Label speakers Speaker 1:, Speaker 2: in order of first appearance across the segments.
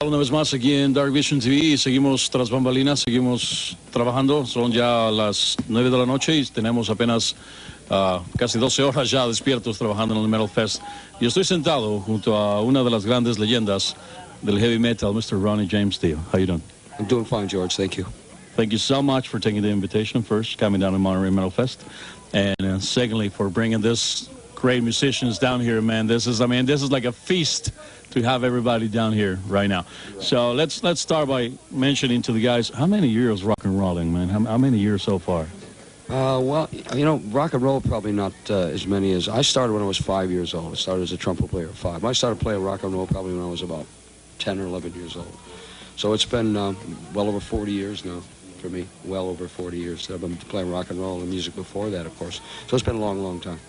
Speaker 1: Una vez más aquí en Dark Vision TV y seguimos tras bambalinas, seguimos trabajando. Son ya las 9 de la noche y tenemos apenas casi 12 horas ya despiertos trabajando en el Metal Fest. Y estoy sentado junto a una de las grandes leyendas del heavy metal, Mr. Ronnie James Dio. How you doing?
Speaker 2: I'm doing fine, George. Thank you.
Speaker 1: Thank you so much for taking the invitation first, coming down to Monterey Metal Fest, and secondly for bringing this great musicians down here, man. This is like a feast to have everybody down here right now. So let's start by mentioning to the guys, how many years rock and rolling, man? How many years so far?
Speaker 2: Well, you know, rock and roll probably not as many as... I started when I was 5 years old. I started as a trumpet player at 5. I started playing rock and roll probably when I was about 10 or 11 years old. So it's been well over 40 years now for me, well over 40 years. I've been playing rock and roll and music before that, of course. So it's been a long, long time.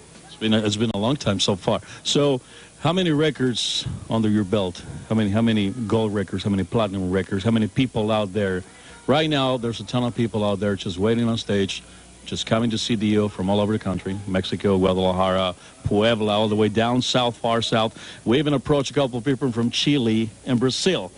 Speaker 1: It's been a long time so far. So how many records under your belt? How many gold records? How many platinum records? How many people out there? Right now, there's a ton of people out there just waiting on stage, just coming to see Dio from all over the country, Mexico, Guadalajara, Puebla, all the way down south, far south. We even approached a couple of people from Chile and Brazil,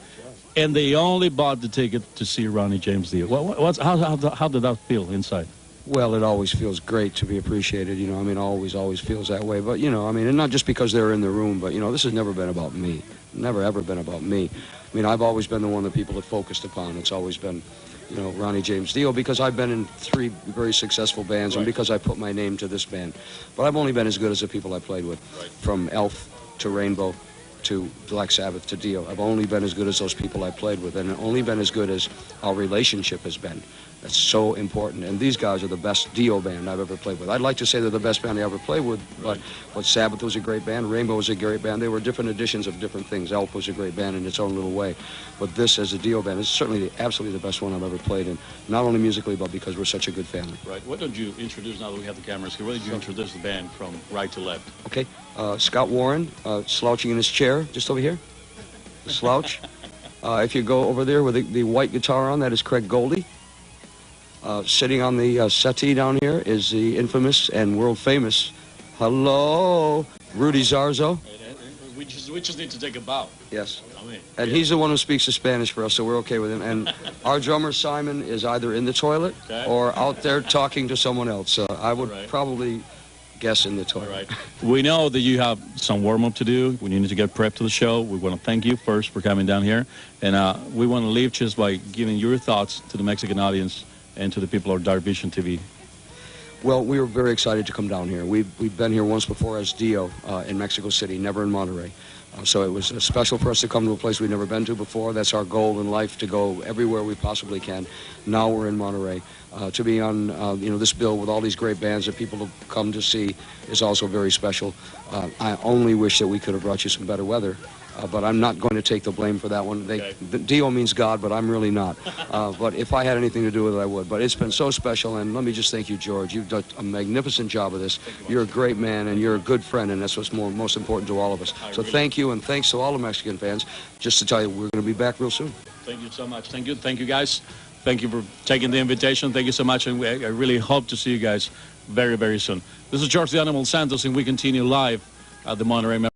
Speaker 1: and they only bought the ticket to see Ronnie James Dio. How did that feel inside?
Speaker 2: Well, it always feels great to be appreciated, you know. I mean, always feels that way. But, you know, I mean, and not just because they're in the room, but, you know, this has never been about me. Never, ever been about me. I mean, I've always been the one that people have focused upon. It's always been, you know, Ronnie James Dio, because I've been in 3 very successful bands, and because I put my name to this band. But I've only been as good as the people I played with, from Elf to Rainbow to Black Sabbath to Dio. I've only been as good as those people I played with, and only been as good as our relationship has been. That's so important, and these guys are the best Dio band I've ever played with. I'd like to say they're the best band I ever played with, but Sabbath was a great band, Rainbow was a great band. They were different editions of different things. Elf was a great band in its own little way, but this as a Dio band is certainly absolutely the best one I've ever played in, not only musically, but because we're such a good family.
Speaker 1: Right. What did you introduce, now that we have the cameras here, what did you introduce the band from right to left?
Speaker 2: Okay, Scott Warren, slouching in his chair, just over here, the slouch. If you go over there with the white guitar on, that is Craig Goldie. Sitting on the settee down here is the infamous and world-famous, hello, Rudy Zarzo.
Speaker 1: We just need to take a bow.
Speaker 2: Yes. And he's the one who speaks the Spanish for us, so we're okay with him. And our drummer, Simon, is either in the toilet or out there talking to someone else. I would probably guess in the toilet.
Speaker 1: All right. We know that you have some warm-up to do. We need to get prepped to the show. We want to thank you first for coming down here. And we want to leave just by giving your thoughts to the Mexican audience and to the people of Dark Vision TV.
Speaker 2: Well, we were very excited to come down here. We've been here once before as Dio in Mexico City, never in Monterey. So it was special for us to come to a place we've never been to before. That's our goal in life, to go everywhere we possibly can. Now we're in Monterey. To be on you know, this bill with all these great bands that people have come to see is also very special. I only wish that we could have brought you some better weather. But I'm not going to take the blame for that one. Dio means God, but I'm really not. But if I had anything to do with it, I would. But it's been so special, and let me just thank you, George. You've done a magnificent job of this. You're a great man, and you're a good friend, and that's what's most important to all of us. So thank you, and thanks to all the Mexican fans. Just to tell you, we're going to be back real soon.
Speaker 1: Thank you so much. Thank you, guys. Thank you for taking the invitation. Thank you so much, and I really hope to see you guys very, very soon. This is George the Animal Santos, and we continue live at the Monterey